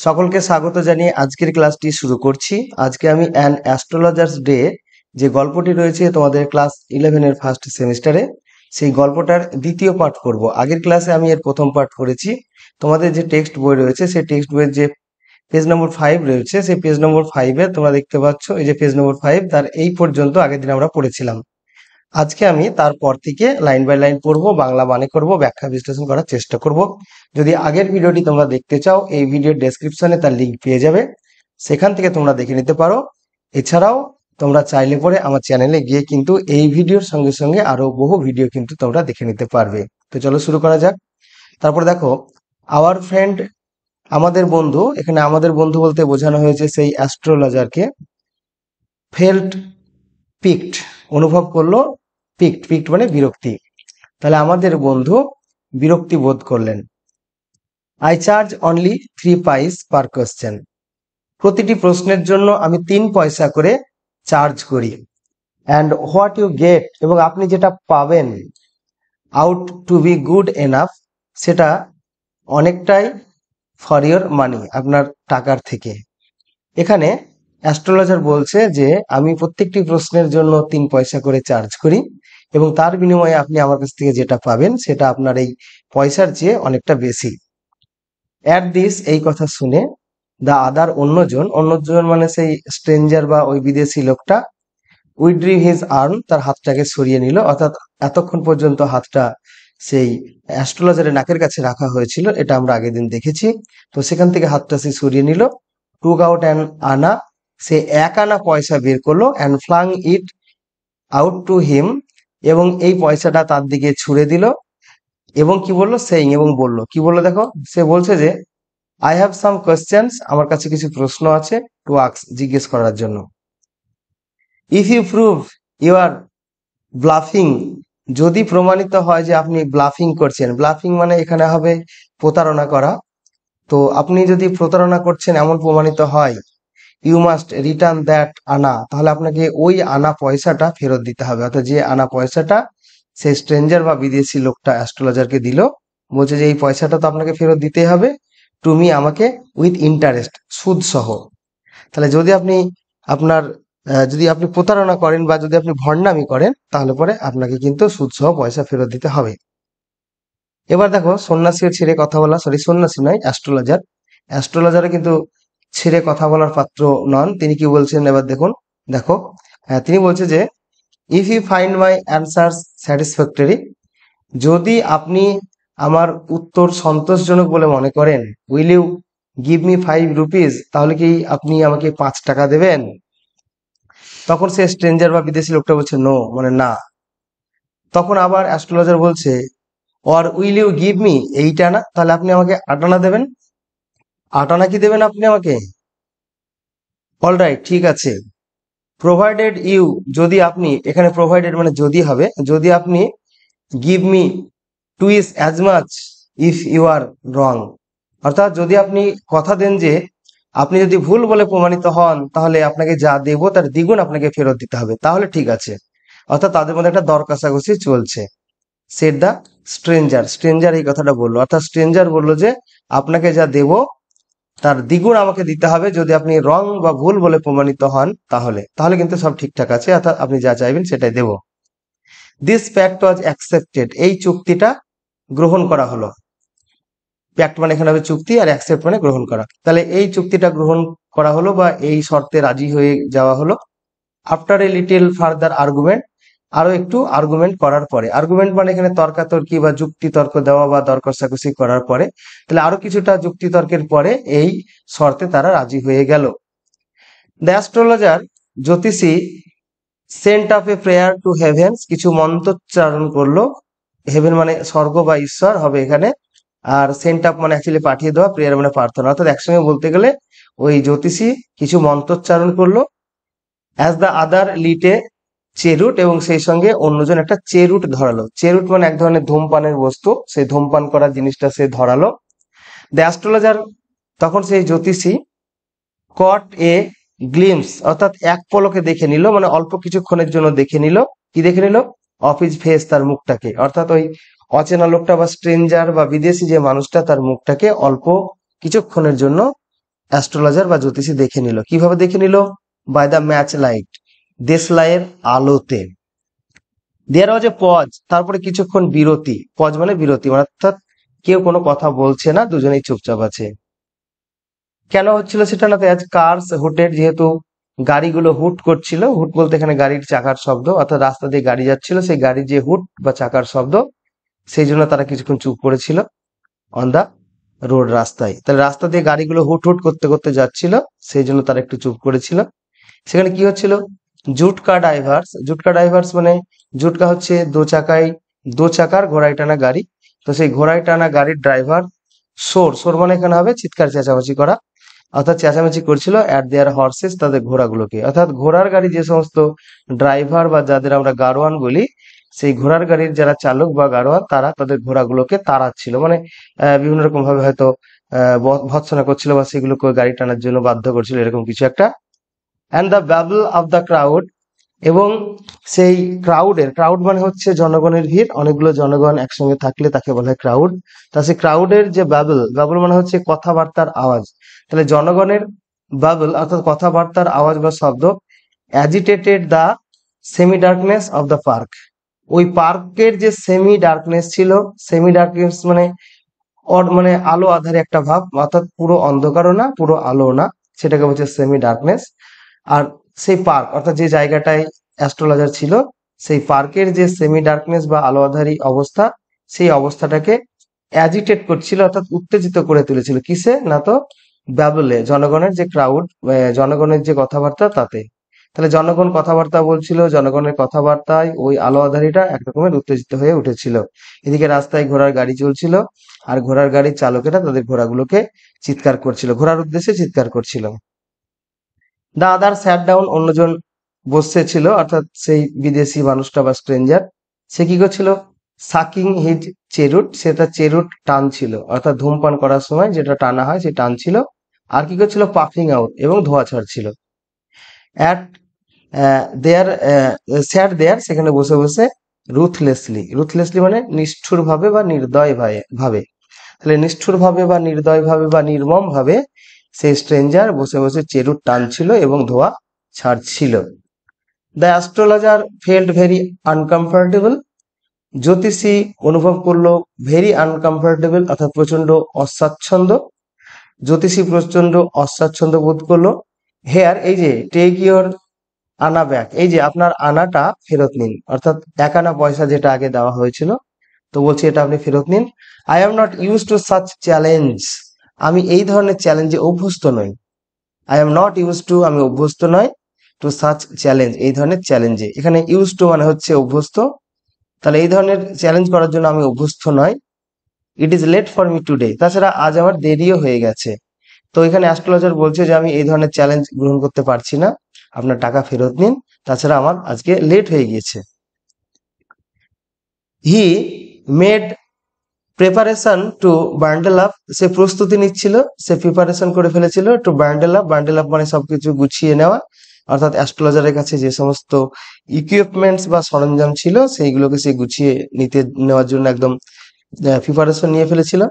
সকলকে স্বাগত জানিয়ে আজকের ক্লাসটি শুরু করছি। আজকে আমি অ্যান অ্যাস্ট্রোলজার্স ডে যে গল্পটি রয়েছে তোমাদের ক্লাস 11 এর ফার্স্ট সেমিস্টারে, সেই গল্পটার দ্বিতীয় পার্ট করব। আগের ক্লাসে আমি এর প্রথম পার্ট করেছি। তোমাদের যে টেক্সট বই রয়েছে সেই টেক্সট বইয়ের যে পেজ নম্বর 5 রয়েছে, সেই পেজ নম্বর 5-এ তোমরা দেখতে পাচ্ছ এই যে পেজ নম্বর 5, তার এই পর্যন্ত আগের দিন আমরা পড়েছিলাম। আজকে আমি তারপর থেকে লাইন বাই লাইন পড়বো, বাংলা মানে করব, ব্যাখ্যা বিশ্লেষণ করার চেষ্টা করব। যদি আগের ভিডিওটি তোমরা দেখতে চাও, এই ভিডিওর ডেসক্রিপশনে তার লিঙ্ক পেয়ে যাবে, সেখান থেকে তোমরা দেখে নিতে পারো। এছাড়াও তোমরা চাইলে পরে আমার চ্যানেলে গিয়ে কিন্তু এই ভিডিওর সঙ্গে সঙ্গে আরো বহু ভিডিও কিন্তু তোমরা দেখে নিতে পারবে। তো চলো শুরু করা যাক। তারপর দেখো, আওয়ার ফ্রেন্ড, আমাদের বন্ধু, এখানে আমাদের বন্ধু বলতে বোঝানো হয়েছে সেই অ্যাস্ট্রোলজারকে। ফেল্ট পিকড, অনুভব করলো। পিকড, পিকড মানে বিরক্তি। তাহলে আমাদের বন্ধু বিরক্তি বোধ করলেন। আই চার্জ অনলি 3 পাইস পার কোয়েশ্চেন, প্রতিটি প্রশ্নের জন্য আমি 3 পয়সা করে চার্জ করি। অ্যান্ড হোয়াট ইউ গেট, এবং আপনি যেটা পাবেন, out to be good enough, সেটা অনেকটাই ফর ইয়োর মানি, আপনার টাকার থেকে। এখানে অ্যাস্ট্রোলজার বলছে যে আমি প্রত্যেকটি প্রশ্নের জন্য 3 পয়সা করে চার্জ করি, এবং তার বিনিময়ে আপনি আমার কাছ থেকে যেটা পাবেন সেটা আপনার এই পয়সার চেয়ে অনেকটা বেশি। অ্যাট দিস, এই কথা শুনে, দ্য আদার, অন্যজন, অন্যজন মানে সেই স্ট্রেঞ্জার বা ওই বিদেশি লোকটা, উইথড্রি হিজ আর্ম, তার হাতটাকে সরিয়ে নিল। অর্থাৎ এতক্ষণ পর্যন্ত হাতটা সেই অ্যাস্ট্রোলজারের নাকের কাছে রাখা হয়েছিল, এটা আমরা আগের দিন দেখেছি। তো সেখান থেকে হাতটা সে সরিয়ে নিল। টুক আউট অ্যান আনা, সে 1 আনা পয়সা বের করলো। And flung it out to him, এবং এই পয়সাটা তার দিকে ছুড়ে দিল। এবং কি বললো, সেইং, এবং বললো, কি বললো দেখো, সে বলছে যে আই হ্যাভ সাম কোয়েশ্চেন্স, আমার কাছে কিছু প্রশ্ন আছে, টু আস্ক, জিজ্ঞেস করার জন্য। If you prove you are bluffing, যদি প্রমাণিত হয় যে আপনি ব্লাফিং করছেন। ব্লাফিং মানে এখানে হবে প্রতারণা করা। তো আপনি যদি প্রতারণা করছেন এমন প্রমাণিত হয়, ইউ মাস্ট রিটার্ন দ্যাট আনা, তাহলে আপনাকে ওই আনা পয়সাটা ফেরত দিতে হবে। অর্থাৎ যে আনা পয়সাটা সেই স্ট্রেঞ্জার বা বিদেশি লোকটা অ্যাস্ট্রোলজারকে দিল, বলছে যে এই পয়সাটা তো আপনাকে ফেরত দিতেই হবে, তুমি আমাকে, উইথ ইন্টারেস্ট, সুদ সহ। তাহলে যদি আপনি আপনার যদি আপনি প্রতারণা করেন বা যদি আপনি ভণ্ডামি করেন, তাহলে পরে আপনাকে কিন্তু সুদ সহ পয়সা ফেরত দিতে হবে। এবার দেখো, সন্ন্যাসীও ছেড়ে কথা বলা, সরি সন্ন্যাসী নয়, অ্যাস্ট্রোলজার, অ্যাস্ট্রোলজারও কিন্তু ছেড়ে কথা বলার পাত্র নন। তিনি কি বলছেন এবার দেখুন, দেখো, তিনি বলছে যে if you find my answers satisfactory, যদি আপনি আমার উত্তর সন্তোষজনক বলে মনে করেন, will you give me 5 rupees, তাহলে কি আপনি আমাকে 5 টাকা দেবেন? তখন সে স্ট্রেঞ্জার বা বিদেশি লোকটা বলছে নো, মানে না। তখন আবার অ্যাস্ট্রোলজার বলছে, or will you give me 8 anna, তাহলে আপনি আমাকে 8 আনা দেবেন। 8 আনা কি দেবেন আপনি আমাকে? অলরাইট, ঠিক আছে। প্রোভাইডেড ইউ, যদি আপনি, এখানে প্রোভাইডেড মানে যদি হবে, যদি আপনি give me twice as much if you are wrong, অর্থাৎ যদি আপনি কথা দেন যে আপনি যদি ভুল বলে প্রমাণিত হন, তাহলে আপনাকে যা দেবো তার দ্বিগুণ আপনাকে ফেরত দিতে হবে, তাহলে ঠিক আছে। অর্থাৎ তাদের মধ্যে একটা দর কষাকষি চলছে। সেড দ্য স্ট্রেঞ্জার, স্ট্রেঞ্জার এই কথাটা বললো। অর্থাৎ স্ট্রেঞ্জার বললো যে আপনাকে যা দেবো তার দ্বিগুণ আমাকে দিতে হবে যদি আপনি রং বা ভুল বলে প্রমাণিত হন, তাহলে তাহলে কিন্তু সব ঠিকঠাক আছে, অর্থাৎ আপনি যা চাইবেন সেটাই দেব। দিস প্যাক্ট ওয়াজ অ্যাকসেপ্টেড, এই চুক্তিটা গ্রহণ করা হলো। প্যাক্ট মানে এখানে হবে চুক্তি, আর অ্যাকসেপ্ট মানে গ্রহণ করা। তাহলে এই চুক্তিটা গ্রহণ করা হলো বা এই শর্তে রাজি হয়ে যাওয়া হলো। After a little further argument, আরো একটু আর্গুমেন্ট করার পরে। আর্গুমেন্ট মানে এখানে তর্কাতর্কি বা যুক্তি তর্ক দেওয়া বা দর কষাকষি করার পরে। তাহলে আরো কিছুটা যুক্তি তর্কের পরে এই শর্তে তারা রাজি হয়ে গেল। দ্য অ্যাস্ট্রোলজার, জ্যোতিষী, sent off a prayer to heavens, কিছু মন্ত্রোচ্চারণ করলো। হেভেন মানে স্বর্গ বা ঈশ্বর হবে এখানে, আর সেন্ট অফ মানে অ্যাকচুয়ালি পাঠিয়ে দেওয়া, প্রেয়ার মানে প্রার্থনা। অর্থাৎ একসঙ্গে বলতে গেলে ওই জ্যোতিষী কিছু মন্ত্রোচ্চারণ করলো। অ্যাজ দ্য আদার লিটে চেরুট, এবং সেই সঙ্গে অন্যজন একটা চেরুট ধরালো। চেরুট মানে এক ধরনের ধূমপানের বস্তু, সেই ধূমপান করার জিনিসটা সে ধরালো। দ্য অ্যাস্ট্রোলজার, তখন সেই জ্যোতিষী, কট এ গ্লিমস, অর্থাৎ এক পলকে দেখে নিল, মানে অল্প কিছুক্ষণের জন্য দেখে নিল। কি দেখে নিল? অফ হিজ ফেস, তার মুখটাকে। অর্থাৎ ওই অচেনা লোকটা বা স্ট্রেঞ্জার বা বিদেশি যে মানুষটা, তার মুখটাকে অল্প কিছুক্ষণের জন্য অ্যাস্ট্রোলজার বা জ্যোতিষী দেখে নিল। কিভাবে দেখে নিল? বাই দ্য ম্যাচ লাইট, দেশলাইয়ের আলোতে। দেয়ার ওয়াজ এ পজ, তারপরে কিছুক্ষণ বিরতি। পজ মানে বিরতি, অর্থাৎ কেউ কোনো কথা বলছে না, দুজনেই চুপচাপ আছে। কেন হচ্ছিল সেটা না, আজ কার্স হুটেড, যেহেতু গাড়িগুলো হুট করছিল। হুট বলতে এখানে গাড়ির চাকার শব্দ, অর্থাৎ রাস্তা দিয়ে গাড়ি যাচ্ছিল, সেই গাড়ির যে হুট বা চাকার শব্দ, সেই জন্য তারা কিছুক্ষণ চুপ করেছিল অন দা রোড, রাস্তায়। তাহলে রাস্তা দিয়ে গাড়িগুলো হুট হুট করতে করতে যাচ্ছিল, সেই জন্য তারা একটু চুপ করেছিল। সেখানে কি হচ্ছিল? জুটকা ডাইভার্স। জুটকা ডাইভার্স মানে, জুটকা হচ্ছে দো চাকার ঘোড়ায় টানা গাড়ি। তো সেই ঘোড়ায় টানা গাড়ির ড্রাইভার সোর, সোর মানে এখানে হবে চিৎকার চেঁচামেচি করা, অর্থাৎ চেঁচামেচি করছিল অ্যাট দেয়ার হর্সেস, তাদের ঘোড়াগুলোকে। অর্থাৎ ঘোড়ার গাড়ি যে সমস্ত ড্রাইভার বা যাদের আমরা গাড়োয়ান বলি, সেই ঘোড়ার গাড়ির যারা চালক বা গাড়োয়ান, তারা তাদের ঘোড়াগুলোকে তাড়াচ্ছিল, মানে বিভিন্ন রকম ভাবে হয়তো ভৎসনা করছিল বা সেগুলোকে গাড়ি টানার জন্য বাধ্য করছিল, এরকম কিছু একটা। And the babble of the crowd, এবং সেই ক্রাউড মানে হচ্ছে জনগণের ভিড়, অনেকগুলো জনগণ একসঙ্গে থাকলে তাকে বলা হয় ক্রাউড। তা সেই ক্রাউডের যে ব্যাবল মানে হচ্ছে কথাবার্তার আওয়াজ। তাহলে জনগণের ব্যাবল অর্থাৎ কথাবার্তার আওয়াজ বা শব্দ agitated the semi darkness of the park. ওই পার্কের যে সেমি ডার্কনেস ছিল, সেমি ডার্কনেস মানে মানে আলো আধারে একটা ভাব, অর্থাৎ পুরো অন্ধকারও না পুরো আলো না, সেটাকে বলছে সেমি ডার্কনেস। আর সেই পার্ক অর্থাৎ যে জায়গাটায় অ্যাস্ট্রোলজার ছিল, সেই পার্কের যে সেমি ডার্কনেস বা আলো আধারী অবস্থা, সেই অবস্থাটাকে অ্যাজিটেট করছিল, অর্থাৎ উত্তেজিত করে তুলেছিল। কিসে না, তো ব্যাবলে, জনগণের যে ক্রাউড, জনগণের যে কথাবার্তা, তাতে। তাহলে জনগণ কথাবার্তা বলছিল, জনগণের কথাবার্তায় ওই আলো আধারীটা একরকমের উত্তেজিত হয়ে উঠেছিল। এদিকে রাস্তায় ঘোড়ার গাড়ি চলছিল, আর ঘোড়ার গাড়ির চালকেরা তাদের ঘোড়াগুলোকে চিৎকার করছিল, ঘোড়ার উদ্দেশ্যে চিৎকার করছিল। দা আদার স্যাট ডাউন, অন্যজন বসেছিল, অর্থাৎ সেই বিদেশি মানুষটা বা স্ট্রেঞ্জার, সে কি করছিল? সাকিং হিজ চেরুট, সে তার চেরুট টানছিল, অর্থাৎ ধূমপান করার সময় যেটা টানা হয় সে টানছিল। আর কি করছিল? পাফিং আউট, এবং ধোঁয়া ছাড়ছিল। অ্যাট দেয়ার স্যাট দেয়ার, সেখানে বসে বসে রুথলেসলি, রুথলেসলি মানে নিষ্ঠুর ভাবে বা নির্দয় ভাবে। তাহলে নিষ্ঠুর ভাবে বা নির্দয় ভাবে বা নির্মম ভাবে সেই স্ট্রেঞ্জার বসে বসে চেরুট টানছিল এবং ধোঁয়া ছাড়ছিল। The astrologer felt very uncomfortable, জ্যোতিষী অনুভব করলো ভেরি আনকমফোর্টেবল, অর্থাৎ প্রচন্ড অস্বাচ্ছন্দ্য। জ্যোতিষী প্রচন্ড অস্বাচ্ছন্দ্য বোধ করলো। হেয়ার, এই যে টেক ইওর আনা ব্যাক, এই যে আপনার আনাটা ফেরত নিন, অর্থাৎ 1 আনা পয়সা যেটা আগে দেওয়া হয়েছিল, তো বলছি এটা আপনি ফেরত নিন। I am not use to such challenge, আমি এই ধরনের চ্যালেঞ্জে অভ্যস্ত নই। I am not use to, আমি অভ্যস্ত নয়, টু সাচ চ্যালেঞ্জ, এই ধরনের চ্যালেঞ্জে। এখানে ইউজ টু মানে হচ্ছে অভ্যস্ত, তাহলে এই ধরনের চ্যালেঞ্জ করার জন্য আমি অভ্যস্ত নয়। It is late for me today, তাছাড়া আজ আমার দেরিও হয়ে গেছে। তো এখানে অ্যাস্ট্রোলজার বলছে যে আমি এই ধরনের চ্যালেঞ্জ গ্রহণ করতে পারছি না, আপনার টাকা ফেরত নিন, তাছাড়া আমার আজকে লেট হয়ে গিয়েছে। He made preparation to bundle up, সে প্রস্তুতি নিচ্ছিল, সে প্রিপারেশন করে ফেলেছিল to bundle up. Bundle up মানে সবকিছু গুছিয়ে নেওয়া, অর্থাৎ অ্যাস্ট্রোলজারের কাছে যে সমস্ত ইকুইপমেন্টস বা সরঞ্জাম ছিল সেইগুলোকে সে গুছিয়ে নেওয়ার জন্য একদম প্রিপারেশন নিয়ে ফেলেছিল।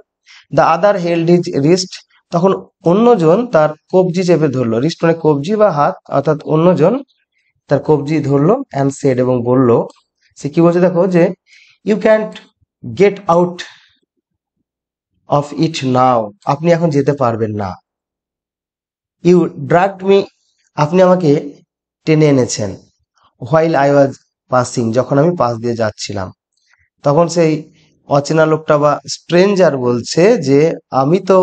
The other held his wrist, তখন অন্যজন তার কবজি চেপে ধরলো। রিস্ট মানে কবজি বা হাত, অর্থাৎ অন্যজন তার কবজি ধরলো। অ্যান্ড সেড, এবং বলল, সে কি বলছে দেখো, যে you can't get out of it now, আপনি এখন যেতে পারবেন না। ইউ ড্রাগড মি, আপনি আমাকে টেনে এনেছেন। হোয়াইল আই ওয়াজ পাসিং, যখন আমি পাশ দিয়ে যাচ্ছিলাম। তখন সেই অচেনা লোকটা বা স্ট্রেঞ্জার বলছে যে আমি তো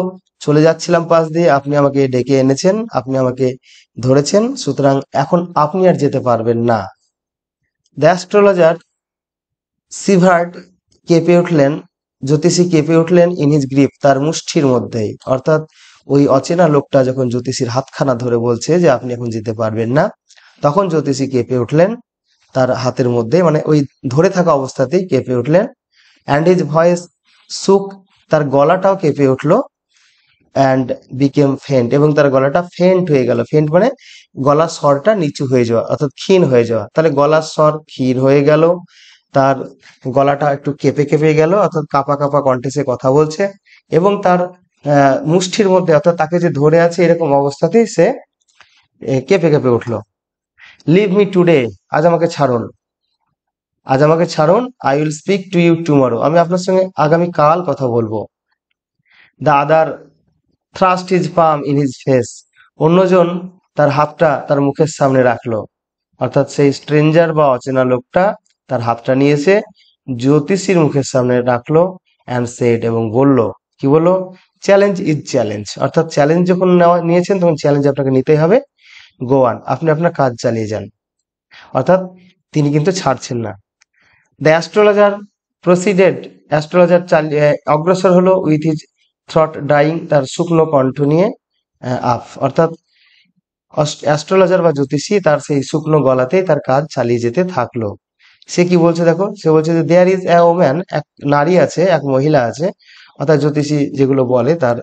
চলে যাচ্ছিলাম পাশ দিয়ে, আপনি আমাকে ডেকে এনেছেন, আপনি আমাকে ধরেছেন, সুতরাং এখন আপনি আর যেতে পারবেন না। দ্য অ্যাস্ট্রোলজার সিভার্ট, কেঁপে উঠলেন, জ্যোতিষী কেঁপে উঠলেন, ইন হিজ গ্রিপ, তার মুষ্ঠির মধ্যেই। অর্থাৎ ওই অচেনা লোকটা যখন জ্যোতিষীর হাতখানা ধরে বলছে যে আপনি এখন যেতে পারবেন না, তখন জ্যোতিষী কেঁপে উঠলেন তার হাতের মধ্যে, মানে ওই ধরে থাকা অবস্থাতেই কেঁপে উঠলেন। অ্যান্ড হিজ ভয়েস সুক, তার গলাটাও কেঁপে উঠলো। অ্যান্ড বিকেম ফেন্ট, এবং তার গলাটা ফেন্ট হয়ে গেল। ফেন্ট মানে গলার স্বরটা নিচু হয়ে যাওয়া, অর্থাৎ ক্ষীণ হয়ে যাওয়া। তাহলে গলার স্বর ক্ষীণ হয়ে গেল, তার গলাটা একটু কেঁপে কেঁপে গেল, অর্থাৎ কাঁপা কাঁপা কণ্ঠে সে কথা বলছে, এবং তার মুষ্টির মধ্যে, অর্থাৎ তাকে যে ধরে আছে এরকম অবস্থাতেই সে কেঁপে কেঁপে উঠলো। লিভ মি টুডে, আজ আমাকে ছাড়ুন, আজ আমাকে ছাড়ুন। I will speak to you tomorrow, আমি আপনার সঙ্গে আগামী কাল কথা বলবো। The other thrust his palm in his face, অন্যজন তার হাতটা তার মুখের সামনে রাখলো, অর্থাৎ সেই স্ট্রেঞ্জার বা অচেনা লোকটা তার হাতটা নিয়েছে জ্যোতিষীর মুখের সামনে রাখলো, অ্যান্ড সেড, এবং বলল, কি বললো, চ্যালেঞ্জ ইজ চ্যালেঞ্জ, অর্থাৎ চ্যালেঞ্জ যখন নিয়েছেন তখন চ্যালেঞ্জ আপনাকে নিতেই হবে। গো অন, আপনি আপনার কাজ চালিয়ে যান, অর্থাৎ তিনি কিন্তু ছাড়ছেন না। দ্য অ্যাস্ট্রোলজার প্রসিডেড, অ্যাস্ট্রোলজার অগ্রসর হলো উইথ হিজ থ্রট ডাইং, তার শুকনো কণ্ঠ নিয়ে আপ, অর্থাৎ অ্যাস্ট্রোলজার বা জ্যোতিষী তার সেই শুকনো গলাতেই তার কাজ চালিয়ে যেতে থাকলো। সে কি বলছে দেখো, সে বলছে যে দেয়ার ইজ এ ওম্যান, এক নারী আছে, এক মহিলা আছে, অর্থাৎ জ্যোতিষী যেগুলো বলে তার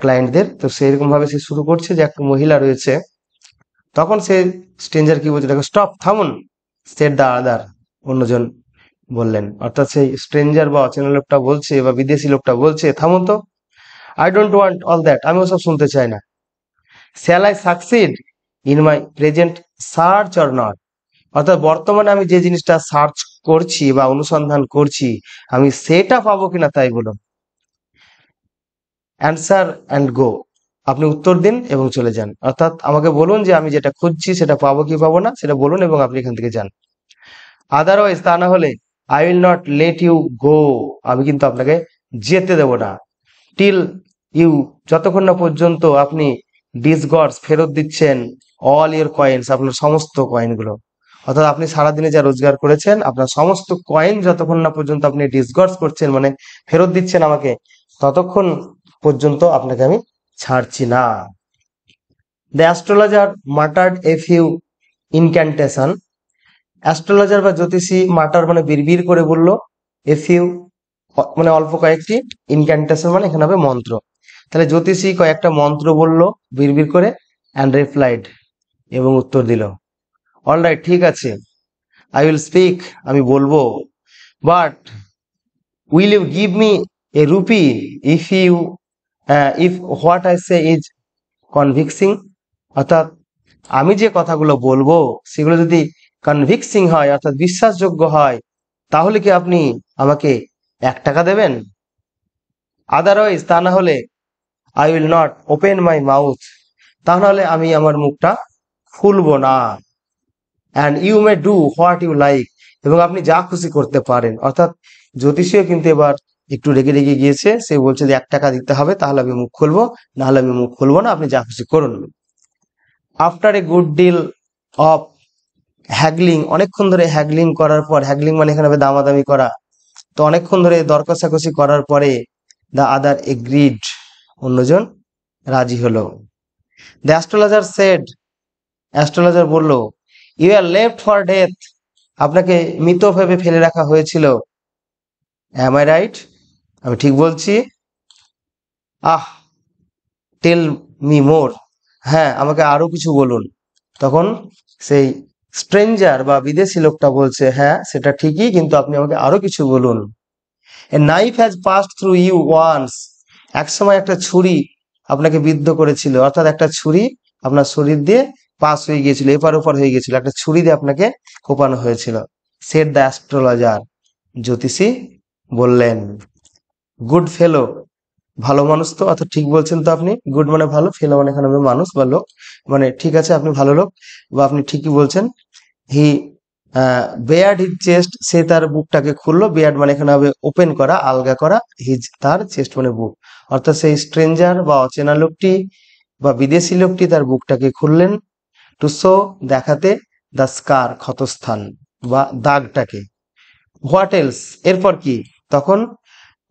ক্লায়েন্টদের, তো সেরকম ভাবে সে শুরু করছে যে এক মহিলা রয়েছে। তখন সে স্ট্রেঞ্জার কি বলছে দেখো, স্টপ, থামুন, সেড দ্য আদার, অন্যজন বললেন, অর্থাৎ সেই স্ট্রেঞ্জার বা অচেনা লোকটা বলছে বা বিদেশি লোকটা বলছে, থামুন তো, I don't want all that, আমি ওসব শুনতে চাই না। Shall I succeed in my present search or not, অর্থাৎ বর্তমানে আমি যে জিনিসটা সার্চ করছি বা অনুসন্ধান করছি আমি সেটা পাবো কিনা তাই বলুন। অ্যান্সার অ্যান্ড গো, আপনি উত্তর দিন এবং চলে যান, অর্থাৎ আমাকে বলুন যে আমি যেটা খুঁজছি সেটা পাবো কি পাবো না সেটা বলুন এবং আপনি এখান থেকে যান। আদারওয়াইজ, তা না হলে, I will not let you go, আমি কিন্তু আপনাকে যেতে দেব না। টিল ইউ, যতক্ষণ না পর্যন্ত আপনি ডিসগর্স, ফেরত দিচ্ছেন অল ইউর কয়েন্স, আপনার সমস্ত কয়েনগুলো, অর্থাৎ আপনি সারাদিনে যা রোজগার করেছেন আপনার সমস্ত কয়েন যতক্ষণ না পর্যন্ত আপনি ডিসগর্স করছেন, মানে ফেরত দিচ্ছেন আমাকে, ততক্ষণ পর্যন্ত আপনাকে আমি ছাড়ছি না। The astrologer muttered a few incantation, astrologer বা জ্যোতিষী মাটার মানে বিড়বিড় করে বলল, এ ফিউ মানে অল্প কয়েকটি, ইনক্যান্টেশন মানে এখানে হবে মন্ত্র, তাহলে জ্যোতিষী কয়েকটা মন্ত্র বলল বিড়বিড় করে, অ্যান্ড রিপ্লাইড, এবং উত্তর দিল, অলরাইট, ঠিক আছে, আই উইল স্পিক, আমি বলবো, but will you give me a rupee if you if what I say is convincing, অর্থাৎ আমি যে কথাগুলো বলবো সেগুলো যদি কনভিক্সিং হয়, অর্থাৎ বিশ্বাসযোগ্য হয়, তাহলে কি আপনি আমাকে 1 টাকা দেবেন? আদারওয়াইজ, তা না হলে, I will not open my mouth, তা নাহলে আমি আমার মুখটা খুলবো না। And you may do what you like, এবং আপনি যা খুশি করতে পারেন, অর্থাৎ জ্যোতিষীও কিন্তু এবার একটু রেগে রেগে গিয়েছে, সে বলছে যে 1 টাকা দিতে হবে তাহলে আমি মুখ খুলবো, না হলে আমি মুখ খুলবো না, আপনি যা খুশি করুন। After a good deal of haggling, অনেকক্ষণ ধরে হ্যাগলিং করার পর, হ্যাগলিং মানে এখানে হবে দামাদামি করা, তো অনেকক্ষণ ধরে দর কষাকষি করার পরে, দ্য আদার এগ্রিড, অন্যজন রাজি হলো। দ্য অ্যাস্ট্রোলজার সেড, অ্যাস্ট্রোলজার বলল, you are left for death, আপনাকে মৃত ভেবে ফেলে রাখা হয়েছিল। অ্যাম আই রাইট, আমি ঠিক বলছি? আহ, টেল মি মোর, হ্যাঁ আমাকে আরো কিছু বলুন। তখন সেই স্ট্রেঞ্জার বা বিদেশি লোকটা বলছে, হ্যাঁ সেটা ঠিকই, কিন্তু আপনি আমাকে আরো কিছু বলুন। A knife has passed through you once, এক সময় একটা ছুরি আপনাকে বিদ্ধ করেছিল, অর্থাৎ একটা ছুরি আপনার শরীর দিয়ে পাস হয়ে গিয়েছিল, এপার ওপার হয়ে গিয়েছিল, একটা ছুরি দিয়ে আপনাকে কোপানো হয়েছিল। সেড দ্য অ্যাস্ট্রোলজার, জ্যোতিষী বললেন। গুড ফেলো, ভালো মানুষ তো, অর্থাৎ ঠিক বলছেন তো আপনি, গুড মানে ভালো, ফেলো মানে এখানে হবে মানুষ বা লোক, মানে ঠিক আছে আপনি ভালো লোক বা আপনি ঠিকই বলছেন। হি বেয়ার্ড হিজ চেস্ট, সে তার বুকটাকে খুললো, বেয়ার্ড মানে এখানে হবে ওপেন করা, আলগা করা, হিজ তার, চেস্ট মানে বুক, অর্থাৎ সেই স্ট্রেঞ্জার বা অচেনা লোকটি বা বিদেশি লোকটি তার বুকটাকে খুললেন, টু শো, দেখাতে, দ্য স্কার, ক্ষতস্থান বা দাগটাকে। হোয়াট এলস, এরপর কি? তখন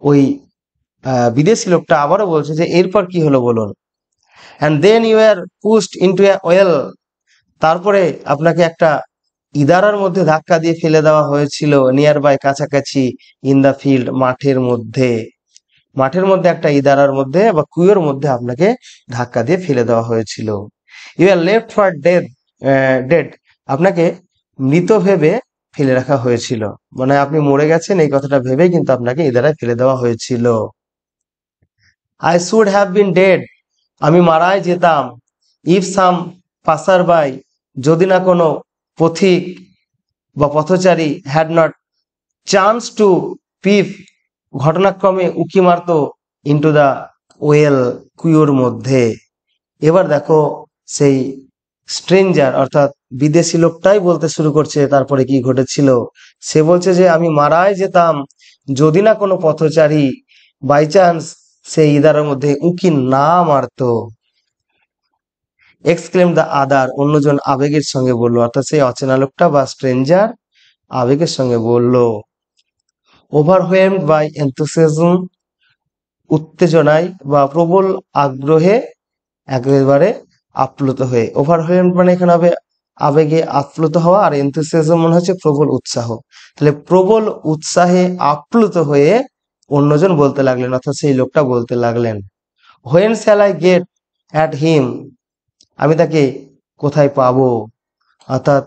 ওই বিদেশি লোকটা আবারও বলছে যে এরপর কি হলো বলুন। And then you are pushed into a well, তারপরে আপনাকে একটা ইদারার মধ্যে ধাক্কা দিয়ে ফেলে দেওয়া হয়েছিল, নিয়ার বাই, কাছাকাছি, ইন দা ফিল্ড, মাঠের মধ্যে, মাঠের মধ্যে একটা ইদারার মধ্যে বা কুয়োর মধ্যে আপনাকে ধাক্কা দিয়ে ফেলে দেওয়া হয়েছিল। You are left for dead, dead, আপনাকে মৃত ভেবে ফেলে রাখা হয়েছিল, মানে আপনি মরে গেছেন এই কথাটা ভেবেই কিন্তু আপনাকে ইদারায় ফেলে দেওয়া হয়েছিল। I should have been dead, আমি মারাই যেতাম। ইফ সাম পাসার বাই, যদি না কোনো পথিক বা পথচারী হ্যাড নট চান্স টু পিপ, ঘটনাক্রমে উকি মারতো ইন্টু দা ওয়েল, কুয়োর মধ্যে। এবার দেখো সেই স্ট্রেঞ্জার অর্থাৎ বিদেশি লোকটাই বলতে শুরু করছে তারপরে কি ঘটেছিল। সে বলছে যে আমি মারাই যেতাম যদি না কোনো পথচারী বাই চান্স সেই ইদারের মধ্যে উকি না মারতো। এক্সক্লেম দ্য আদার, অন্যজন আবেগের সঙ্গে বললো, অর্থাৎ সেই অচেনা লোকটা বা স্ট্রেঞ্জার আবেগের সঙ্গে বলল। ওভারওয়েলমড বাই এনথুসিয়াজম, উত্তেজনায় বা প্রবল আগ্রহে একেবারে আপ্লুত হয়ে। ওভারওয়েলমড মানে এখানে হবে আবেগে আপ্লুত হওয়া, আর এনথুসিয়াজম মনে হচ্ছে প্রবল উৎসাহ। তাহলে প্রবল উৎসাহে আপ্লুত হয়ে অন্যজন বলতে লাগলেন, অর্থাৎ সেই লোকটা বলতে লাগলেন, when shall I get at him, আমি তাকে কোথায় পাবো। অর্থাৎ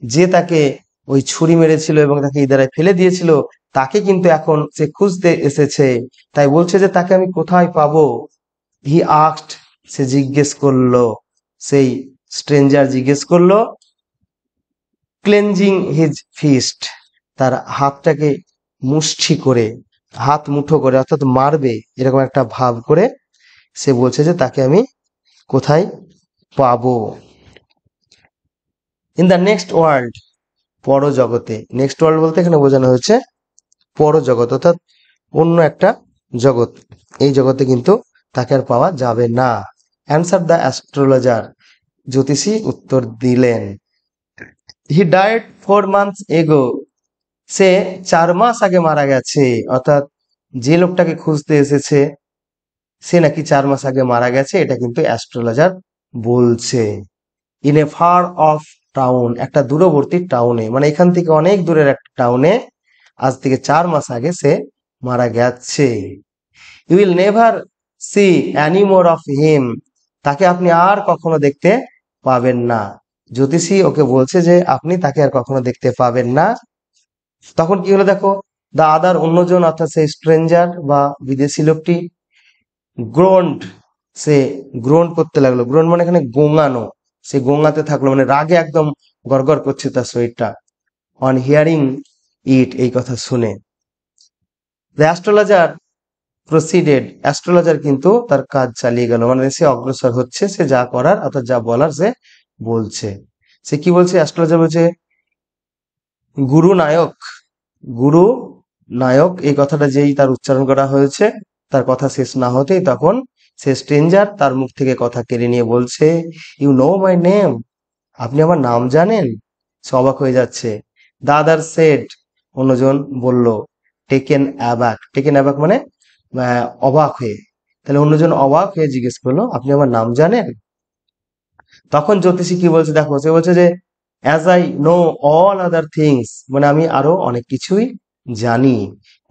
যে তাকে ওই ছুরি মেরেছিল এবং তাকে ইদারায় ফেলে দিয়েছিল তাকে কিন্তু এখন সে খুঁজতে এসেছে, তাই বলছে যে তাকে আমি কোথায় পাবো। হি আস্কড, সে জিজ্ঞেস করলো, সেই স্ট্রেঞ্জার জিজ্ঞেস করলো, ক্লেনজিং হিজ ফিস্ট, তার হাতটাকে মুষ্টি করে, হাত মুঠো করে অর্থাৎ মারবে এরকম একটা ভাব করে সে বলছে যে তাকে আমি কোথায় পাবো। ইন দ্য নেক্সট ওয়ার্ল্ড, পরজগতে। নেক্সট ওয়ার্ল্ড বলতে এখানে বোঝানো হয়েছে পরজগৎ, অর্থাৎ অন্য একটা জগৎ। এই জগতে কিন্তু তাকে আর পাওয়া যাবে না। অ্যান্সার দ্য অ্যাস্ট্রোলজার, জ্যোতিষী উত্তর দিলেন। হি ডায়েড 4 months এগো, সে 4 মাস আগে মারা গেছে। অর্থাৎ যে লোকটাকে খুঁজতে এসেছে সে নাকি 4 মাস আগে মারা গেছে, এটা কিন্তু অ্যাস্ট্রোলজার বলছে। In a far off town, একটা দূরবর্তী টাউনে, মানে এখান থেকে অনেক দূরের একটা টাউনে আজ থেকে 4 মাস আগে সে মারা গেছে। You will never see any more of him, তাকে আপনি আর কখনো দেখতে পাবেন না। জ্যোতিষী ওকে বলছে যে আপনি তাকে আর কখনো দেখতে পাবেন না। তখন কি হলো দেখো, দা আদার, অন্যজন অর্থাৎ সেই স্ট্রেঞ্জার বা বিদেশি লোকটি, গ্রোন্ড, সে গ্রোন্ড করতে লাগলো। গ্রোন্ড মানে এখানে গোঙানো, সে গোঙাতে থাকলো, মানে রাগে একদম গড়গড় করছে তার শরীরটা। অন হিয়ারিং ইট, এই কথা শুনে। দ্য অ্যাস্ট্রোলজার প্রসিডেড, অ্যাস্ট্রোলজার কিন্তু তার কাজ চালিয়ে গেল, মানে সে অগ্রসর হচ্ছে, সে যা করার অর্থাৎ যা বলার সে বলছে। সে কি বলছে, অ্যাস্ট্রোলজার বলছে, গুরু নায়ক, গুরু নায়ক, এই কথাটা যেই তার উচ্চারণ করা হয়েছে তার কথা শেষ না হতেই তখন সে স্ট্রেঞ্জার তার মুখ থেকে কথা কেড়ে নিয়ে বলছে, ইউ নো মাই নেম, আপনি আমার নাম জানেন। সে অবাক হয়ে যাচ্ছে। দ্য আদার সেড, অন্যজন বলল, টেকেন অ্যাবাক, টেকেন অ্যাবাক মানে অবাক হয়ে। তাহলে অন্যজন অবাক হয়ে জিজ্ঞেস করলো, আপনি আমার নাম জানেন। তখন জ্যোতিষী কি বলছে দেখো, সে বলছে যে as I know all other things, মানে আমি আরো অনেক কিছুই জানি,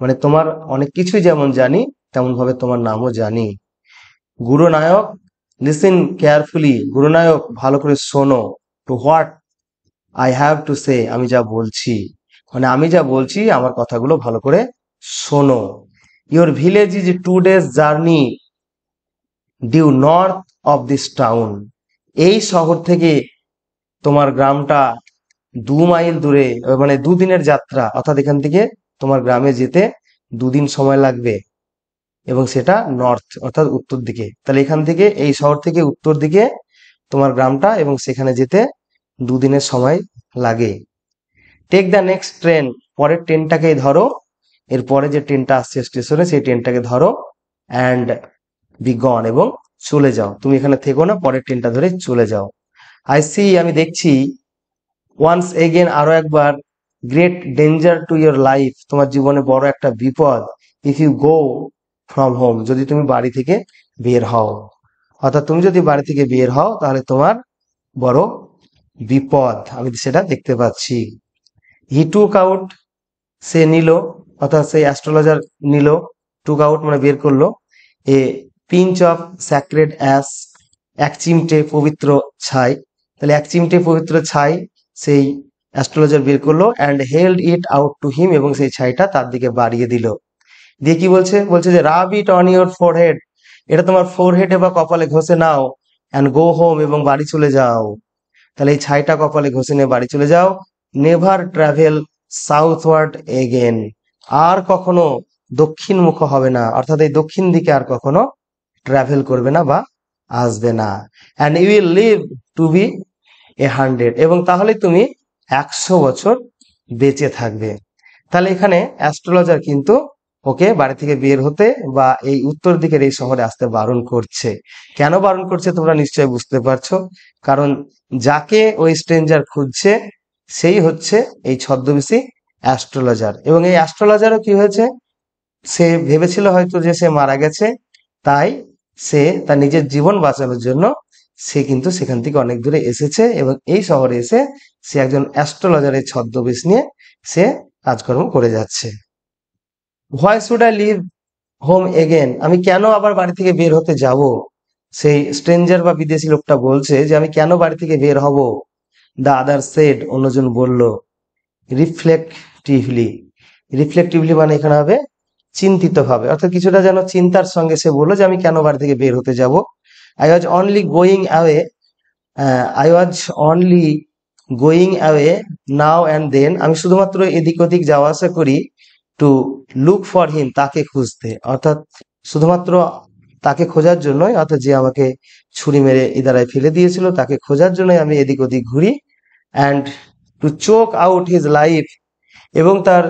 মানে তোমার অনেক কিছুই যেমন জানি তেমন ভাবে তোমার নামও জানি। গুরুনায়ক লিসেন কেয়ারফুলি, গুরুনায়ক ভালো করে শোনো, to what I have to say, আমি যা বলছি, মানে আমি যা বলছি আমার কথাগুলো ভালো করে শোনো। Your village is 2 days journey due north of this town, এই শহর থেকে তোমার গ্রামটা 2 মাইল দূরে, মানে 2 দিনের যাত্রা, অর্থাৎ এখান থেকে তোমার গ্রামে যেতে 2 দিন সময় লাগবে, এবং সেটা নর্থ অর্থাৎ উত্তর দিকে। তাহলে এখান থেকে, এই শহর থেকে উত্তর দিকে তোমার গ্রামটা, এবং সেখানে যেতে 2 দিনের সময় লাগে। টেক দ্য নেক্সট ট্রেন, পরের ট্রেনটাকে ধরো, এরপরে যে ট্রেনটা আসছে স্টেশনে সেই ট্রেনটাকে ধরো, অ্যান্ড বি গন, এবং চলে যাও, তুমি এখানে থেকো না, পরের ট্রেনটা ধরে চলে যাও। আই সি, আমি দেখছি, ওয়ান্স এগেন, আরো একবার, great danger to your life, তোমার জীবনে বড় একটা বিপদ, if you go from home, যদি তুমি বাড়ি থেকে বের হও, অর্থাৎ তুমি যদি বাড়ি থেকে বের হও তাহলে তোমার বড় বিপদ, আমি সেটা দেখতে পাচ্ছি। হি টুক আউট, সে নিল, অর্থাৎ সেই অ্যাস্ট্রোলজার নিল, টুক আউট মানে বের করলো, এ পিঞ্চ অফ স্যাক্রেড অ্যাশ, এক চিমটে পবিত্র ছাই, তাহলে এক চিমটে পবিত্র ছাই সেই অ্যাস্ট্রোলজার বের করলো, and held it out to him, এবং সেই ছাইটা তার দিকে বাড়িয়ে দিল। দিয়ে কি বলছে, বলছে যে রাব ইট অন ইউর ফোরহেড, এটা তোমার ফোরহেডে বা কপালে ঘষে নাও অ্যান্ড গো হোম, এবং বাড়ি চলে যাও। তাহলে এই ছাইটা কপালে ঘষে নিয়ে বাড়ি চলে যাও। নেভার ট্রাভেল সাউথওয়ার্ড এগেন, আর কখনো দক্ষিণ মুখ হবে না, অর্থাৎ এই দক্ষিণ দিকে আর কখনো ট্রাভেল করবে না বা আসবে না। And you will live to be 100, এবং তাহলে তুমি 100 বছর বেঁচে থাকবে। তাহলে এখানে অ্যাস্ট্রোলজার কিন্তু ওকে বাড়ি থেকে বের হতে বা এই উত্তর দিকের এই শহরে আসতে বারণ করছে। কেন বারণ করছে তোমরা নিশ্চয়ই বুঝতে পারছো, কারণ যাকে ওই স্ট্রেঞ্জার খুঁজছে সেই হচ্ছে এই ছদ্মবেশী অ্যাস্ট্রোলজার। এবং এই অ্যাস্ট্রোলজারও কি হয়েছে, সে ভেবেছিল হয়তো যে সে মারা গেছে, তাই সে তার নিজের জীবন বাঁচানোর জন্য সে কিন্তু সেখান থেকে অনেক দূরে এসেছে, এবং এই শহরে এসে সে একজন অ্যাস্ট্রোলজারের ছদ্মবেশ নিয়ে সে কাজকর্ম করে যাচ্ছে। Why should I leave home again, আমি কেন আবার বাড়ি থেকে বের হতে যাব? সেই স্ট্রেঞ্জার বা বিদেশি লোকটা বলছে যে আমি কেন বাড়ি থেকে বের হব। দ্য আদার সেড, অন্যজন বলল। রিফ্লেক্টিভলি, রিফ্লেক্টিভলি মানে এখানে হবে চিন্তিত ভাবে, অর্থাৎ কিছুটা যেন চিন্তার সঙ্গে সে বললো যে আমি কেন বাড়ি থেকে বের হতে যাব। I was only going away, I was only going away now and then, আমি শুধুমাত্র এদিক ওদিক যাওয়া আসা করি। টু লুক ফর হিম, তাকে খুঁজতে, অর্থাৎ শুধুমাত্র তাকে খোঁজার জন্যই, অর্থাৎ যে আমাকে ছুরি মেরে ইদারায় ফেলে দিয়েছিল তাকে খোঁজার জন্যই আমি এদিক ওদিক ঘুরি। And to choke out his life, এবং তার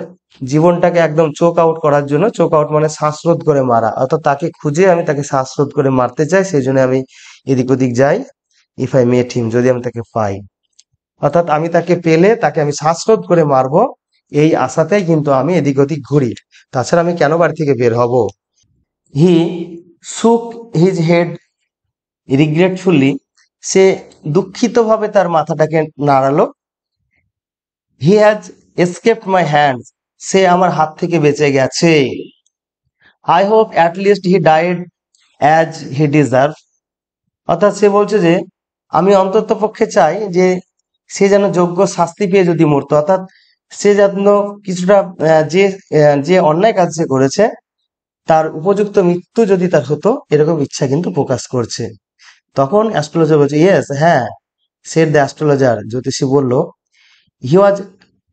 জীবনটাকে একদম চোক আউট করার জন্য, চোক আউট মানে শ্বাসরোধ করে মারা, অর্থাৎ তাকে খুঁজে আমি তাকে শ্বাসরোধ করে মারতে চাই, সেই জন্য আমি এদিক ওদিক যাই। ইফ আই মেট হিম, যদি আমি তাকে পাই, অর্থাৎ আমি তাকে পেলে তাকে আমি শ্বাসরোধ করে মারবো, এই আশাতেই কিন্তু আমি এদিক ওদিক ঘুরি। তাছাড়া আমি কেন বাড়ি থেকে বের হব? হি শুক হিজ হেড রিগ্রেটফুলি, সে দুঃখিত ভাবে তার মাথাটাকে নাড়ালো। He has escaped my hand, সে আমার হাত থেকে বেঁচে গেছে। I hope at least he died as he deserve, অর্থাৎ সে বলছে যে আমি অন্তত পক্ষে চাই যে সে যেন যোগ্য শাস্তি পেয়ে যদি মরতো, অর্থাৎ সে যেন কিছুটা যে অন্যায় কাজ সে করেছে তার উপযুক্ত মৃত্যু যদি তার হতো, এরকম ইচ্ছা কিন্তু প্রকাশ করছে। তখন অ্যাস্ট্রোলজার বলছে ইয়েস, হ্যাঁ। সেড দ্য অ্যাস্ট্রোলজার, জ্যোতিষী বলল, হি ওয়াজ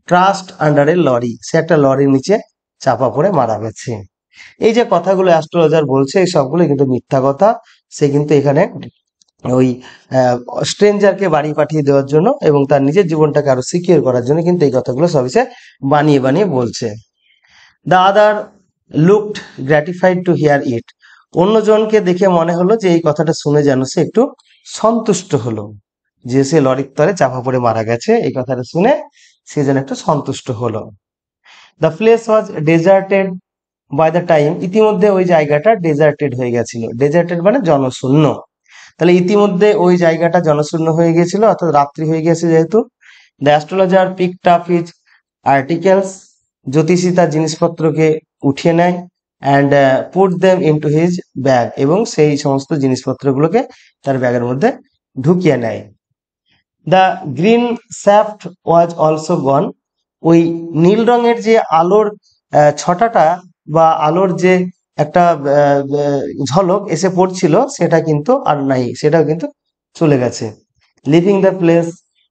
ট্রাস্ট আন্ডার এ লরি, সে একটা লরির নিচে চাপা পড়ে মারা গেছে। এই যে কথাগুলো অ্যাস্ট্রোলজার বলছে এই সবগুলো কিন্তু মিথ্যা কথা। সে কিন্তু এখানে ওই স্ট্রেঞ্জারকে বাড়ি পাঠিয়ে দেওয়ার জন্য এবং তার নিজের জীবনটাকে আরো সিকিউর করার জন্য কিন্তু এই কথাগুলো সবই সে বানিয়ে বানিয়ে বলছে। The other looked gratified to hear it, অন্যজনকে দেখে মনে হলো যে এই কথাটা শুনে যেন সে একটু সন্তুষ্ট হলো, যে সে লরির তলে চাপা পড়ে মারা গেছে, এই কথাটা শুনে সে যেন একটু সন্তুষ্ট হলো। The place was deserted by the time, ইতিমধ্যে ওই জায়গাটা ডেজার্টেড হয়ে গেছিল। ডেজার্টেড মানে জনশূন্য, তাহলে ইতিমধ্যে ওই জায়গাটা জনশূন্য হয়ে গেছিল, অর্থাৎ রাত্রি হয়ে গেছে যেহেতু। The astrologer picked up his articles, জ্যোতিষী তার জিনিসপত্রকে উঠিয়ে নেয়। And put them into his bag, এবং সেই সমস্ত জিনিসপত্রগুলোকে তার ব্যাগের মধ্যে ঢুকিয়ে নেয়। The green shaft was also gone, ওই নীল রঙের যে আলোর ছটাটা বা আলোর যে একটা ঝলক এসে পড়ছিল সেটা কিন্তু আর নাই, সেটাও কিন্তু চলে গেছে। Living the place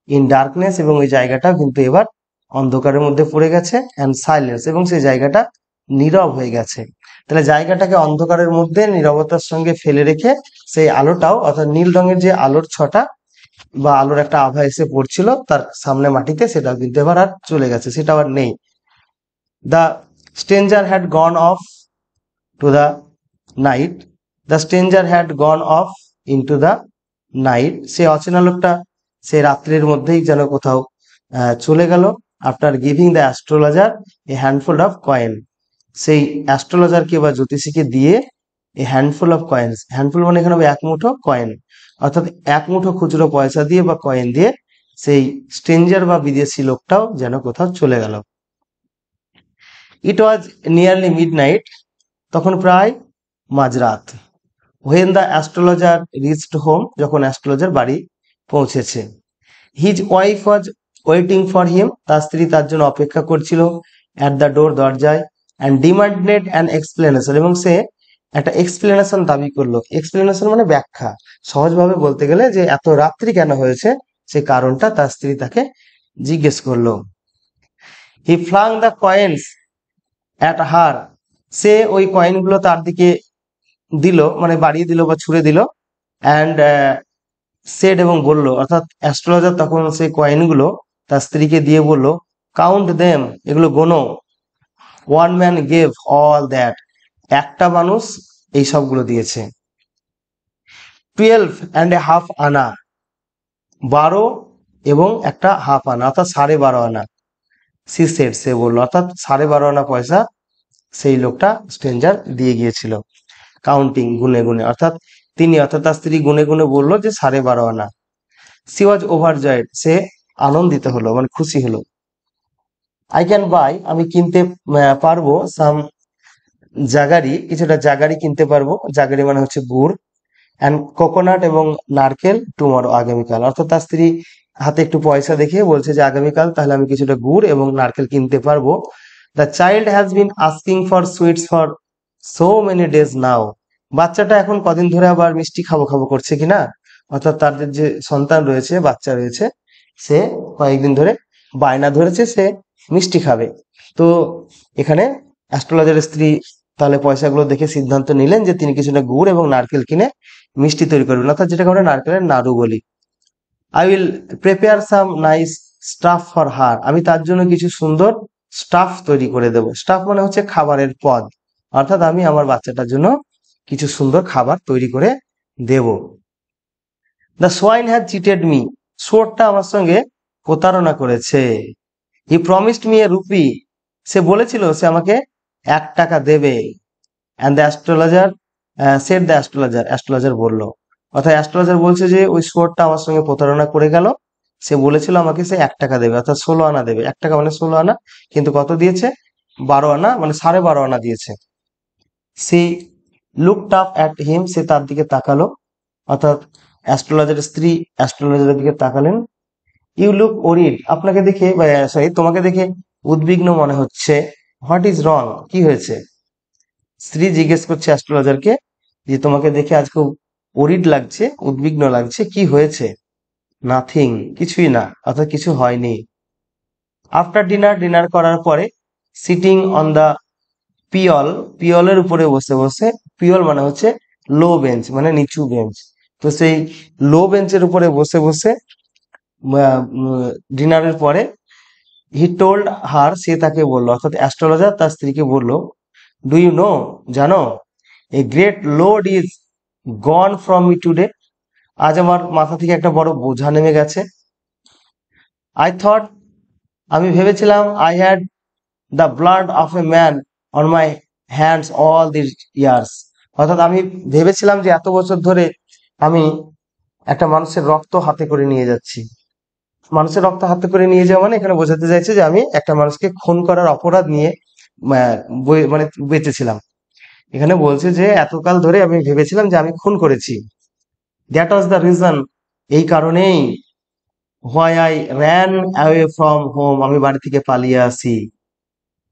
in darkness, এবং ওই জায়গাটাও কিন্তু এবার অন্ধকারের মধ্যে পড়ে গেছে। অ্যান্ড সাইলেন্স, এবং সেই জায়গাটা নীরব হয়ে গেছে। তাহলে জায়গাটাকে অন্ধকারের মধ্যে নীরবতার সঙ্গে ফেলে রেখে সেই আলোটাও, অর্থাৎ নীল রঙের যে আলোর ছটা বা আলোর একটা আভা এসে পড়ছিল তার সামনে মাটিতে, সেটাও কিন্তু এবার আর চলে গেছে, সেটা আর নেই। The stranger had gone off to the night, the stranger had gone off into the night, সে অচেনা লোকটা সে রাত্রির মধ্যেই যেন কোথাও চলে গেল। After giving the astrologer a handful of coin, সেই অ্যাস্ট্রোলজারকে বা জ্যোতিষীকে দিয়ে a handful of coins, handful মানে এখানে হবে এক মুঠো কয়েন, অর্থাৎ এক মুঠো খুচরো পয়সা দিয়ে বা কয়েন দিয়ে সেই স্ট্রেঞ্জার বা বিদেশি লোকটাও যেন কোথাও চলে গেল। It was nearly midnight, তখন প্রায় মাঝরাত। When the astrologer reached home, যখন অ্যাস্ট্রোলজার বাড়ি পৌঁছেছে। His wife was waiting for him, তার স্ত্রী তার জন্য অপেক্ষা করছিল। অ্যাট দ্য ডোর, দরজায়। অ্যান্ড ডিমান্ডেড অ্যান এক্সপ্লেনেশন, এবং সে একটা এক্সপ্লেনেশন দাবি করলো। এক্সপ্লেনেশন মানে ব্যাখ্যা। সহজভাবে বলতে গেলে যে এত রাত্রি কেন হয়েছে সেই কারণটা তার স্ত্রী তাকে জিজ্ঞেস করলো। He flung the coins at her, সে ওই কয়েনগুলো তার দিকে দিল, মানে বাড়িয়ে দিল বা ছুড়ে দিল। অ্যান্ড সেড, এবং বলল, অর্থাৎ অ্যাস্ট্রোলজার তখন সেই কয়েনগুলো তার স্ত্রীকে দিয়ে বলল, কাউন্ট দেম, এগুলো গোনো। One man gave all that, একটা মানুষ এই সবগুলো দিয়েছে। 12.5 আনা, 12 এবং একটা হাফ আনা, অর্থাৎ 12.5 আনা। সি সেড, সে বললো, অর্থাৎ 12.5 আনা পয়সা সেই লোকটা স্ট্রেঞ্জার দিয়ে গিয়েছিল। কাউন্টিং, গুনে গুনে, অর্থাৎ তিনি, অর্থাৎ তার স্ত্রী গুনে গুনে বললো যে 12.5 আনা। সি ওয়াজ ওভারজয়েড, সে আনন্দিত হলো, মানে খুশি হলো। আই ক্যান বাই, আমি কিনতে পারবো, সাম জাগারি, কিছুটা জাগারি কিনতে পারবো। জাগারি মানে হচ্ছে গুড়। অ্যান্ড কোকোনাট, এবং নারকেল, টুমরো, আগামীকাল। অর্থাৎ তার স্ত্রী হাতে একটু পয়সা দেখে বলছে যে আগামীকাল তাহলে আমি কিছুটা গুড় এবং নারকেল কিনতে পারবো। The child has been asking for sweets for so many days now, বাচ্চাটা এখন কদিন ধরে আবার মিষ্টি খাবো খাবো করছে কিনা, অর্থাৎ তাদের যে সন্তান রয়েছে, বাচ্চা রয়েছে, সে কয়েকদিন ধরে বায়না ধরেছে সে মিষ্টি খাবে। তো এখানে অ্যাস্ট্রোলজারের স্ত্রী তাহলে পয়সাগুলো দেখে সিদ্ধান্ত নিলেন যে তিনি কিছুটা গুড় এবং নারকেল কিনে মিষ্টি তৈরি করবেন, অর্থাৎ যেটাকে আমরা নারকেলের নাড়ু বলি। I will prepare some nice staff for her, আমি তার জন্য কিছু সুন্দর স্টাফ তৈরি করে দেবো। স্টাফ মানে হচ্ছে খাবারের পদ, অর্থাৎ আমি আমার বাচ্চাটার জন্য কিছু সুন্দর খাবার তৈরি করে দেব। The swine has cheated me, শুয়োরটা আমার সঙ্গে প্রতারণা করেছে। He promised me a rupee, সে বলেছিল সে আমাকে 1 টাকা দেবে। And the astrologer said, the astrologer, astrologer বলল, অর্থাৎ অ্যাস্ট্রোলজার বলছে যে ওই শুয়োরটা আমার সঙ্গে প্রতারণা করে গেল। সে বলেছিল আমাকে সে 1 টাকা দেবে, অর্থাৎ 16 আনা দেবে। 1 টাকা মানে 16 আনা, কিন্তু কত দিয়েছে? 12 আনা, মানে 12.5 আনা দিয়েছে। সে লুকড আপ অ্যাট হিম, সে তার দিকে তাকালো, অর্থাৎ অ্যাস্ট্রোলজারের স্ত্রী অ্যাস্ট্রোলজারের দিকে তাকালেন। ইউ লুক ওরিড, আপনাকে দেখে, সরি তোমাকে দেখে উদ্বিগ্ন মনে হচ্ছে। হোয়াট ইজ রং, কি হয়েছে? স্ত্রী জিজ্ঞেস করছে অ্যাস্ট্রোলজারকে যে তোমাকে দেখে আজ খুব ওরিড লাগছে, উদ্বিগ্ন লাগছে, কি হয়েছে? নাথিং, কিছুই না, অর্থাৎ কিছু হয়নি। আফটার ডিনার, ডিনার করার পরে, সিটিং অন দ্য পিয়ল, পিয়লের উপরে বসে বসে, পিয়ল মানে হচ্ছে লো বেঞ্চ, মানে নিচু বেঞ্চ। তো সেই লো বেঞ্চের উপরে বসে বসে ডিনারের পরে, হি টোল্ড হার, সে তাকে বললো, অর্থাৎ অ্যাস্ট্রোলজার তার স্ত্রীকে বললো, ডু ইউ নো, জানো, a great load is gone from me today, আজ আমার মাথা থেকে একটা বড় বোঝা নেমে গেছে। আই থট, আমি ভেবেছিলাম, I had the blood of a man on my hands all this years, অর্থাৎ আমি ভেবেছিলাম যে এত বছর ধরে আমি একটা মানুষের রক্ত হাতে করে নিয়ে যাচ্ছি। মানুষের রক্ত হাতে করে নিয়ে যাওয়া মানে এখানে বোঝাতে চাইছে যে আমি একটা মানুষকে খুন করার অপরাধ নিয়ে মানে বেঁচেছিলাম। এখানে বলছে যে এতকাল ধরে আমি ভেবেছিলাম যে আমি খুন করেছি। দ্যাট ওয়াজ দ্য রিজন, এই কারণেই, why I ran away from home, আমি বাড়ি থেকে পালিয়ে আসি।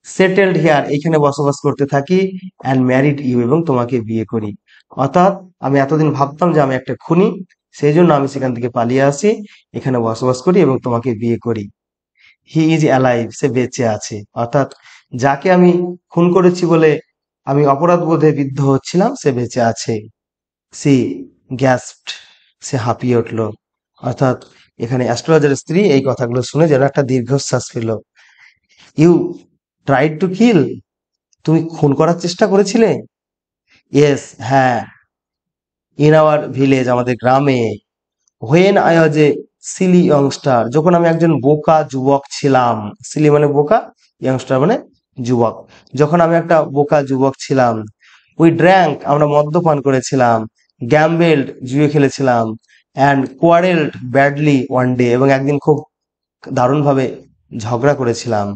সেটেলড হিয়ার, এখানে বসবাস করতে থাকি। অ্যান্ড ম্যারিড ইউ, এবং তোমাকে বিয়ে করি। অর্থাৎ আমি এতদিন ভাবতাম যে আমি একটা খুনি, সেই জন্য আমি সেখান থেকে পালিয়ে আসি, এখানে বসবাস করি এবং তোমাকে বিয়ে করি। হি ইজ অ্যালাইভ, সে বেঁচে আছে, অর্থাৎ যাকে আমি খুন করেছি বলে আমি অপরাধ বোধে বিদ্ধ হচ্ছিলাম, সে বেঁচে আছে। সি গ্যাস্পড, সে হাঁপিয়ে উঠল। অর্থাৎ এখানে অ্যাস্ট্রোলজারের স্ত্রী এই কথাগুলো শুনে যেন একটা দীর্ঘশ্বাস ফেল। ইউ ট্রাইড টু কিল, তুমি খুন করার চেষ্টা করেছিলে? ইয়েস, হ্যাঁ। ইন আওয়ার ভিলেজ, আমাদের গ্রামে। When I was A Seely ইয়ংস্টার, যখন আমি একজন বোকা যুবক ছিলাম। সিলি মানে বোকা, ইয়ংস্টার মানে যুবক। যখন আমি একটা বোকা যুবক ছিলাম। উই ড্র্যাঙ্ক, আমরা মদ্যপান করেছিলাম। গ্যাম্বেলড, জুয়ে খেলেছিলাম। অ্যান্ড কোয়ারেলড ব্যাডলি ওয়ান ডে, এবং একদিন খুব দারুণভাবে ঝগড়া করেছিলাম।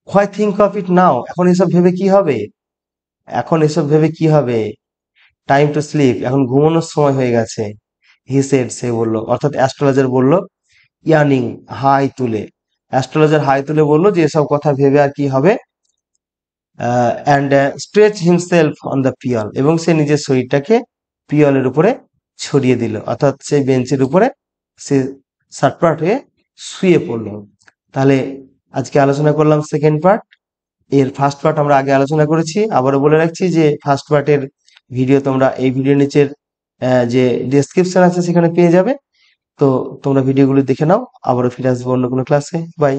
হোয়াই থিঙ্ক অফ ইট নাও, এখন এসব ভেবে কি হবে? এখন এসব ভেবে কি হবে? টাইম টু স্লিপ, এখন ঘুমানোর সময় হয়ে গেছে। হি সেড, সে বললো, অর্থাৎ অ্যাস্ট্রোলজার বলল, ইয়ার্নিং, হাই তুলে। অ্যাস্ট্রোলজার হাই তুলে বলল যে এসব কথা ভেবে আর কি হবে, and stretch himself on the pyol, এবং সে নিজের শরীরটাকে পিয়লের উপরে ছড়িয়ে দিল, অর্থাৎ সেই বেঞ্চের উপরে সে সাটপাট হয়ে শুয়ে পড়ল। তাহলে আজকে আলোচনা করলাম সেকেন্ড পার্ট। এর ফার্স্ট পার্ট আমরা আগে আলোচনা করেছি। আবারও বলে রাখছি যে ফার্স্ট পার্টের ভিডিও তোমরা এই ভিডিও নিচের যে ডেসক্রিপশন আছে সেখানে পেয়ে যাবে। তো তোমরা ভিডিওগুলো দেখে নাও। আবারও ফিরে আসবো অন্য কোনো ক্লাসে। বাই।